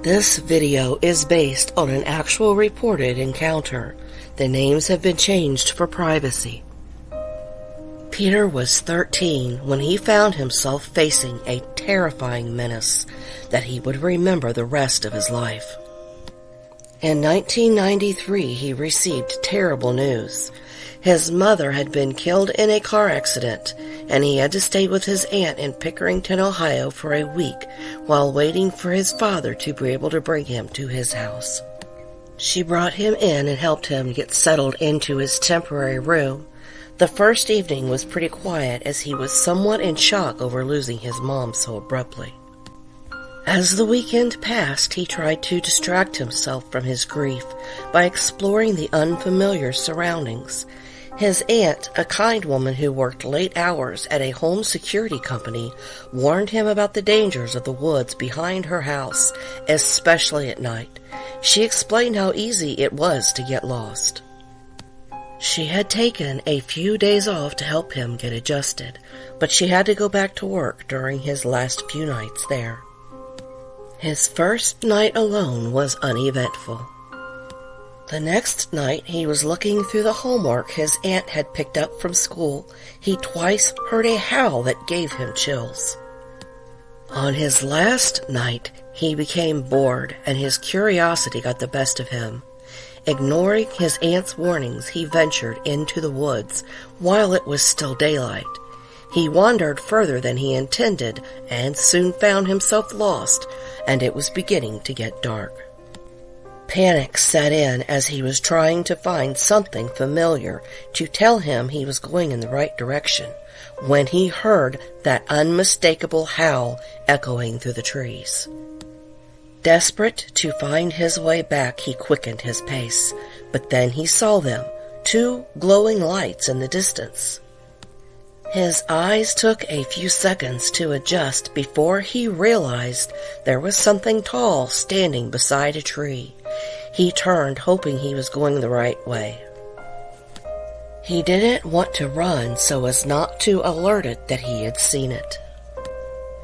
This video is based on an actual reported encounter. The names have been changed for privacy. Peter was 13 when he found himself facing a terrifying menace that he would remember the rest of his life. In 1993, he received terrible news. His mother had been killed in a car accident, and he had to stay with his aunt in Pickerington, Ohio for a week while waiting for his father to be able to bring him to his house. She brought him in and helped him get settled into his temporary room. The first evening was pretty quiet as he was somewhat in shock over losing his mom so abruptly. As the weekend passed, he tried to distract himself from his grief by exploring the unfamiliar surroundings. His aunt, a kind woman who worked late hours at a home security company, warned him about the dangers of the woods behind her house, especially at night. She explained how easy it was to get lost. She had taken a few days off to help him get adjusted, but she had to go back to work during his last few nights there. His first night alone was uneventful. The next night, he was looking through the homework his aunt had picked up from school. He twice heard a howl that gave him chills. On his last night, he became bored, and his curiosity got the best of him. Ignoring his aunt's warnings, he ventured into the woods while it was still daylight. He wandered further than he intended and soon found himself lost, and it was beginning to get dark. Panic set in as he was trying to find something familiar to tell him he was going in the right direction when he heard that unmistakable howl echoing through the trees. Desperate to find his way back, he quickened his pace, but then he saw them, two glowing lights in the distance. His eyes took a few seconds to adjust before he realized there was something tall standing beside a tree. He turned, hoping he was going the right way. He didn't want to run so as not to alert it that he had seen it.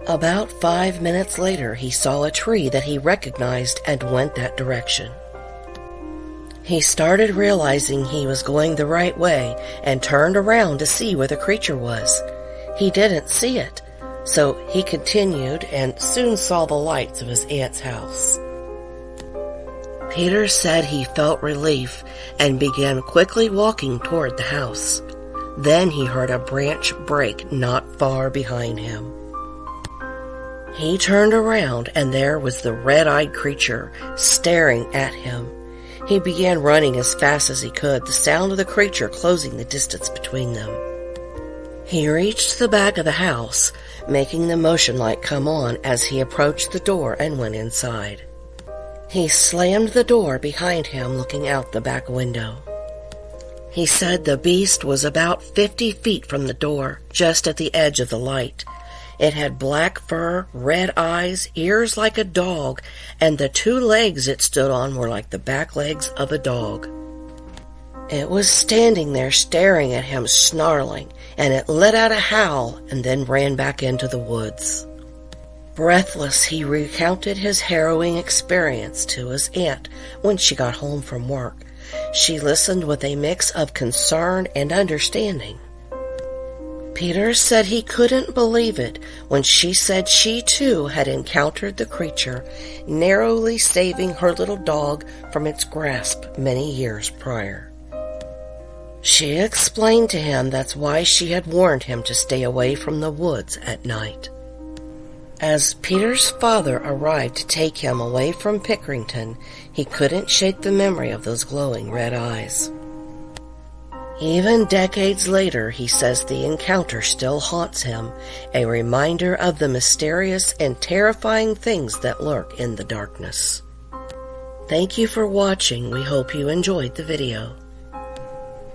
About 5 minutes later, he saw a tree that he recognized and went that direction. He started realizing he was going the right way and turned around to see where the creature was. He didn't see it, so he continued and soon saw the lights of his aunt's house. Peter said he felt relief and began quickly walking toward the house. Then he heard a branch break not far behind him. He turned around, and there was the red-eyed creature staring at him. He began running as fast as he could, the sound of the creature closing the distance between them. He reached the back of the house, making the motion light come on as he approached the door and went inside. He slammed the door behind him, looking out the back window. He said the beast was about 50 feet from the door, just at the edge of the light. It had black fur, red eyes, ears like a dog, and the two legs it stood on were like the back legs of a dog. It was standing there staring at him, snarling, and it let out a howl and then ran back into the woods. Breathless, he recounted his harrowing experience to his aunt when she got home from work. She listened with a mix of concern and understanding. Peter said he couldn't believe it when she said she too had encountered the creature, narrowly saving her little dog from its grasp many years prior. She explained to him that's why she had warned him to stay away from the woods at night. As Peter's father arrived to take him away from Pickerington, he couldn't shake the memory of those glowing red eyes. Even decades later, he says the encounter still haunts him, a reminder of the mysterious and terrifying things that lurk in the darkness. Thank you for watching. We hope you enjoyed the video.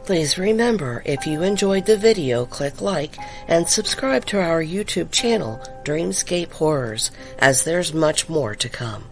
Please remember, if you enjoyed the video, click like and subscribe to our YouTube channel, Dreamscape Horrors, as there's much more to come.